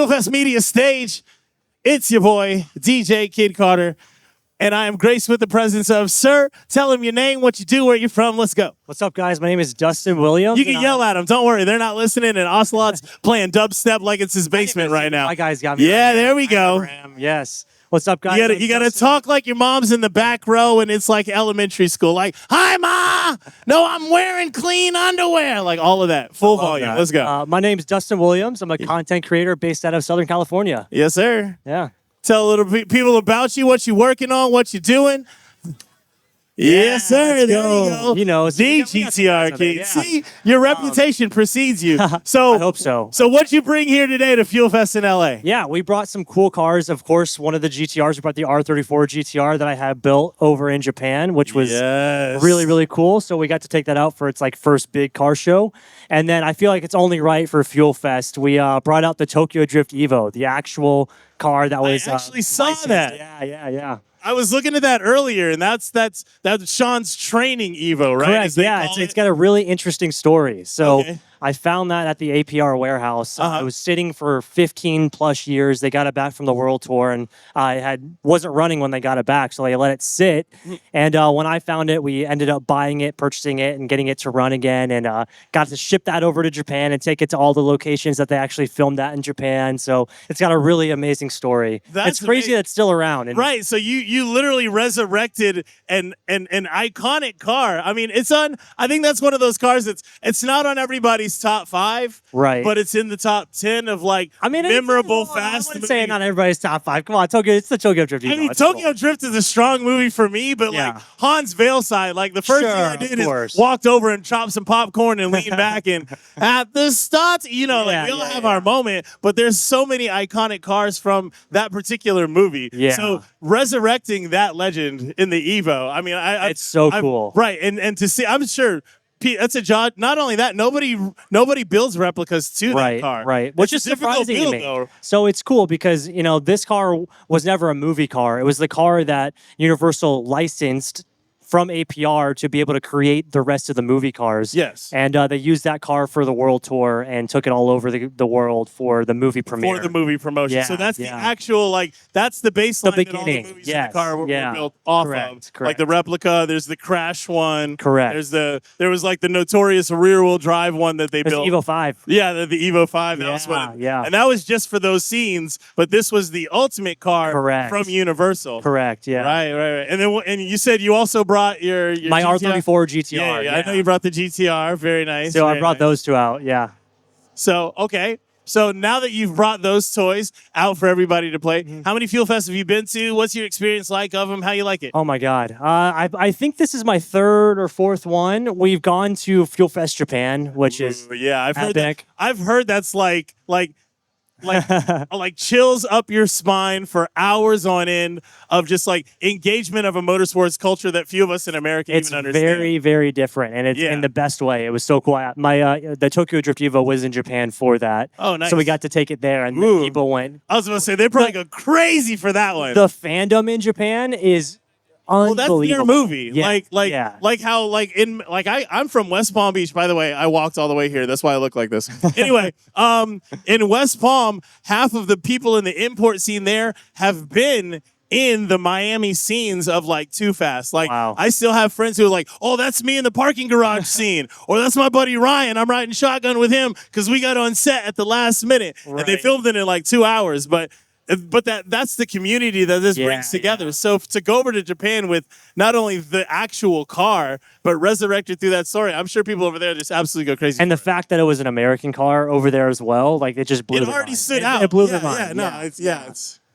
FuelFest Media Stage. It's your boy, DJ Kid Carter, and I am graced with the presence of Sir. Tell him your name, what you do, where you're from. Let's go. What's up, guys? My name is Dustin Williams. You can yell at them. Don't worry. They're not listening, and Ocelot's playing dubstep like it's his basement right now. My guys got me. Yeah, there we go. Yes. What's up, guys? You gotta talk like your mom's in the back row and it's like elementary school. Like, hi, Ma! No, I'm wearing clean underwear. Like all of that. Full volume. That. Let's go. My name's Dustin Williams. I'm a content creator based out of Southern California. Yes, sir. Yeah. Tell a little people about you, what you're working on, what you're doing. Yes, sir. There you go. You know, the GTR kid. Yeah. See, your reputation precedes you. So I hope so. So what you bring here today to FuelFest in LA? Yeah, we brought some cool cars. Of course, one of the GTRs, we brought the R34 GTR that I had built over in Japan, which was really, really cool. So we got to take that out for its like first big car show. And then I feel like it's only right for FuelFest. We brought out the Tokyo Drift Evo, the actual car that was I actually saw licensed. that. Yeah. I was looking at that earlier, and that's Sean's training Evo, right? Correct. Yeah, it's got a really interesting story. So okay. I found that at the APR warehouse. It was sitting for 15 plus years. They got it back from the world tour, and wasn't running when they got it back, so they let it sit. And when I found it, we ended up buying it, purchasing it, and getting it to run again, and got to ship that over to Japan and take it to all the locations that they actually filmed that in Japan. So it's got a really amazing story. It's crazy that it's still around. And right. So you literally resurrected an iconic car. I mean, I think that's one of those cars it's not on everybody's top 5, right? But it's in the top 10 of memorable fast. I wouldn't say not everybody's top 5. Come on, Tokyo. It's the Tokyo Drift. I mean, Tokyo Drift is a strong movie for me, but like Hans Veilside, like the first thing I did is walked over and chopped some popcorn and leaned back and at the start, we all have our moment, but there's so many iconic cars from that particular movie. Yeah. So resurrecting that legend in the Evo, I mean, it's so cool, right? And to see, I'm sure. That's a job. Not only that, nobody builds replicas to that car. Right. Which is surprising to me. Though. So it's cool because, this car was never a movie car. It was the car that Universal licensed from APR to be able to create the rest of the movie cars. Yes. And they used that car for the world tour and took it all over the world for the movie premiere. For the movie promotion. Yeah, so that's the actual, that's the baseline the beginning. that all the movies in the car were built off of. Correct. Like the replica, there's the Crash one. Correct. There was like the notorious rear-wheel drive one that they built. The Evo 5. Yeah, the Evo 5. That was what and that was just for those scenes, but this was the ultimate car from Universal. Correct, yeah. Right. And you said you also brought your my GTR? R34 GTR. Yeah, I know you brought the GTR. Very nice. So I brought those two out, yeah. So, okay. So now that you've brought those toys out for everybody to play, how many Fuel Fest have you been to? What's your experience like of them? How you like it? Oh, my God. I think this is my 3rd or 4th one. We've gone to Fuel Fest Japan, which is I've epic. heard that. I've heard that's like chills up your spine for hours on end of just like engagement of a motorsports culture that few of us in America even understand. It's very, very different, and it's in the best way. It was so cool. The Tokyo Drift Evo was in Japan for that. Oh, nice. So we got to take it there, and the people went. I was going to say, they probably go crazy for that one. The fandom in Japan is well, that's their movie. Yeah. I'm from West Palm Beach, by the way. I walked all the way here. That's why I look like this. Anyway, in West Palm, half of the people in the import scene there have been in the Miami scenes of like Too Fast. Like, I still have friends who are like, oh, that's me in the parking garage scene. Or that's my buddy Ryan. I'm riding shotgun with him because we got on set at the last minute. Right. And they filmed it in like 2 hours. But that's the community that this brings together. Yeah. So to go over to Japan with not only the actual car, but resurrected through that story, I'm sure people over there just absolutely go crazy. And the fact that it was an American car over there as well, like it just blew their mind. It already stood out. It blew their mind.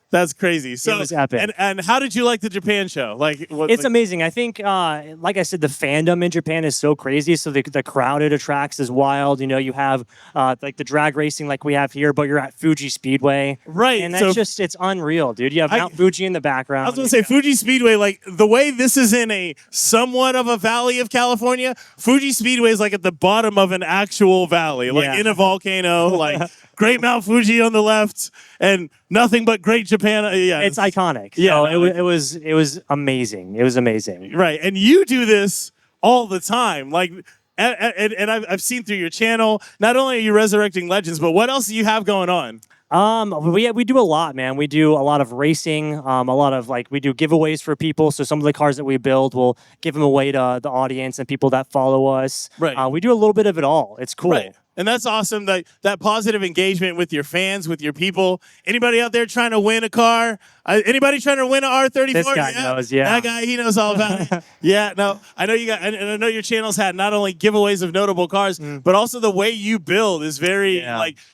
That's crazy. So it was epic. And how did you like the Japan show? It's amazing. I think, like I said, the fandom in Japan is so crazy. So the crowd it attracts is wild. You have like the drag racing like we have here, but you're at Fuji Speedway. Right. And that's it's unreal, dude. You have Mount Fuji in the background. I was going to say Fuji Speedway, like the way this is in a somewhat of a valley of California, Fuji Speedway is like at the bottom of an actual valley, like in a volcano, like Great Mount Fuji on the left and nothing but great Japan. It's iconic. Yeah, it was amazing. It was amazing. Right, and you do this all the time, like. And I've seen through your channel, not only are you resurrecting legends, but what else do you have going on? We do a lot, man. We do a lot of racing, a lot of we do giveaways for people. So some of the cars that we build, we'll give them away to the audience and people that follow us. Right. We do a little bit of it all. It's cool. Right. And that's awesome, that positive engagement with your fans, with your people. Anybody out there trying to win a car? Anybody trying to win an R34? This guy knows, yeah. That guy, he knows all about it. Yeah, no, I know you got, and I know your channel's had not only giveaways of notable cars, but also the way you build is very,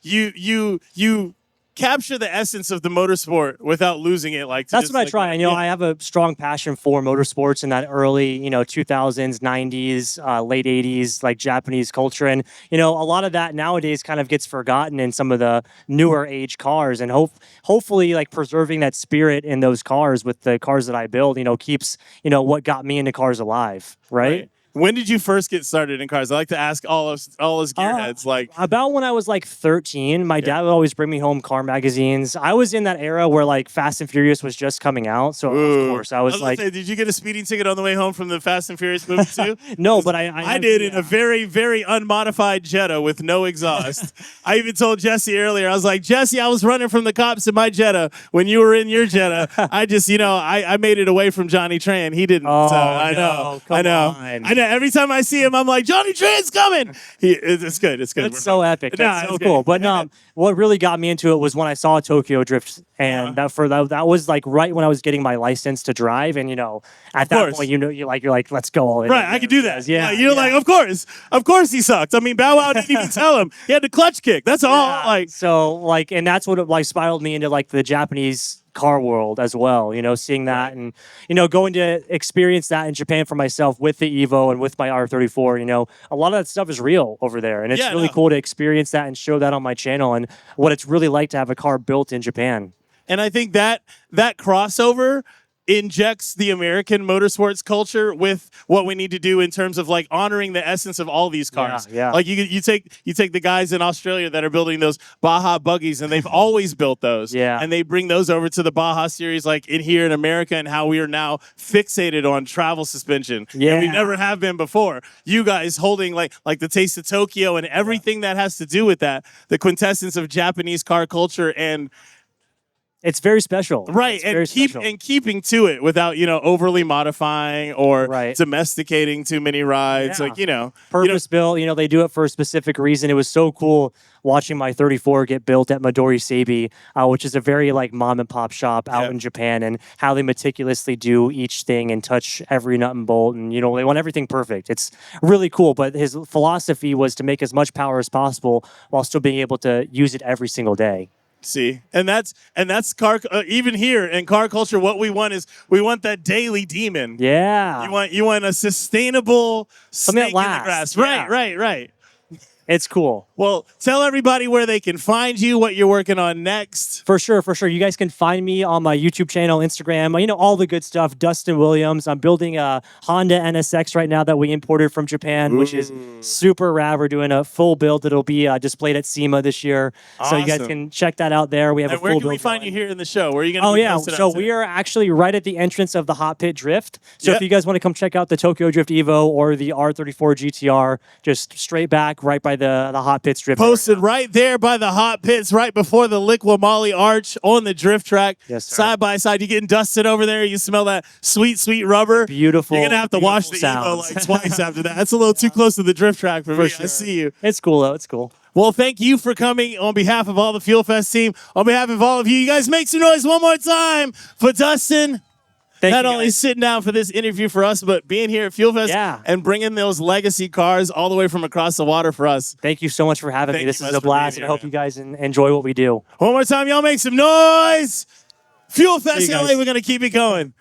you capture the essence of the motorsport without losing it. That's what I try. And, I have a strong passion for motorsports in that early, 2000s, 90s, late 80s, Japanese culture. And, a lot of that nowadays kind of gets forgotten in some of the newer age cars. And hopefully, preserving that spirit in those cars with the cars that I build, keeps, what got me into cars alive. Right? When did you first get started in cars? I like to ask all us gearheads. About when I was 13, my dad would always bring me home car magazines. I was in that era where Fast and Furious was just coming out, so of course I was say, did you get a speeding ticket on the way home from the Fast and Furious movie too? No, but I did in a very, very unmodified Jetta with no exhaust. I even told Jesse earlier. I was like, Jesse, I was running from the cops in my Jetta when you were in your Jetta. I just, I made it away from Johnny Tran. He didn't. Oh, so I know. Every time I see him, I'm like, Johnny Tran's coming. It's good. It's good. It's so epic. That's so cool. But what really got me into it was when I saw Tokyo Drift, and that was right when I was getting my license to drive, and at that point, you're like, let's go. Right, I could do that. Yeah, you're like, of course he sucked. I mean, Bow Wow didn't even tell him. He had to clutch kick. That's all. And that's what it spiraled me into the Japanese car world as well, seeing that and, going to experience that in Japan for myself with the Evo and with my R34, a lot of that stuff is real over there. And it's really cool to experience that and show that on my channel and what it's really like to have a car built in Japan. And I think that crossover injects the American motorsports culture with what we need to do in terms of honoring the essence of all these cars. Yeah. You take the guys in Australia that are building those Baja buggies, and they've always built those. Yeah. And they bring those over to the Baja series in here in America, and how we are now fixated on travel suspension. Yeah. And we never have been before. You guys holding like the Taste of Tokyo and everything that has to do with that, the quintessence of Japanese car culture, and it's very special. Right, and keeping to it without, overly modifying or domesticating too many rides. Purpose built, they do it for a specific reason. It was so cool watching my 34 get built at Midori Seibi, which is a very mom and pop shop out in Japan, and how they meticulously do each thing and touch every nut and bolt, and they want everything perfect. It's really cool, but his philosophy was to make as much power as possible while still being able to use it every single day. See, and that's car. Even here in car culture, what we want is that daily demon. Yeah, you want a sustainable something snake that lasts. in the grass. Yeah. Right. It's cool. Well, tell everybody where they can find you, what you're working on next. For sure. You guys can find me on my YouTube channel, Instagram, all the good stuff. Dustin Williams. I'm building a Honda NSX right now that we imported from Japan, which is super rad. We're doing a full build that'll be displayed at SEMA this year. Awesome. So you guys can check that out there. We have a full build. Where can we find you here in the show? Where are you going to be? So we are actually right at the entrance of the Hot Pit Drift. So if you guys want to come check out the Tokyo Drift Evo or the R34 GTR, just straight back right by the Hot Pit Drift. Posted right there by the hot pits, right before the Liqui Arch on the drift track. Yes, sir. Side by side. You getting Dustin over there. You smell that sweet, sweet rubber. Beautiful. You're going to have to wash the Evo twice after that. That's a little too close to the drift track for me. Sure. I see you. It's cool, though. It's cool. Well, thank you for coming on behalf of all the FuelFest team. On behalf of all of you, you guys make some noise one more time for Dustin. Not only sitting down for this interview for us, but being here at FuelFest and bringing those legacy cars all the way from across the water for us. Thank you so much for having me. This is a blast, and I hope you guys enjoy what we do. One more time, y'all make some noise. FuelFest LA, we're going to keep it going.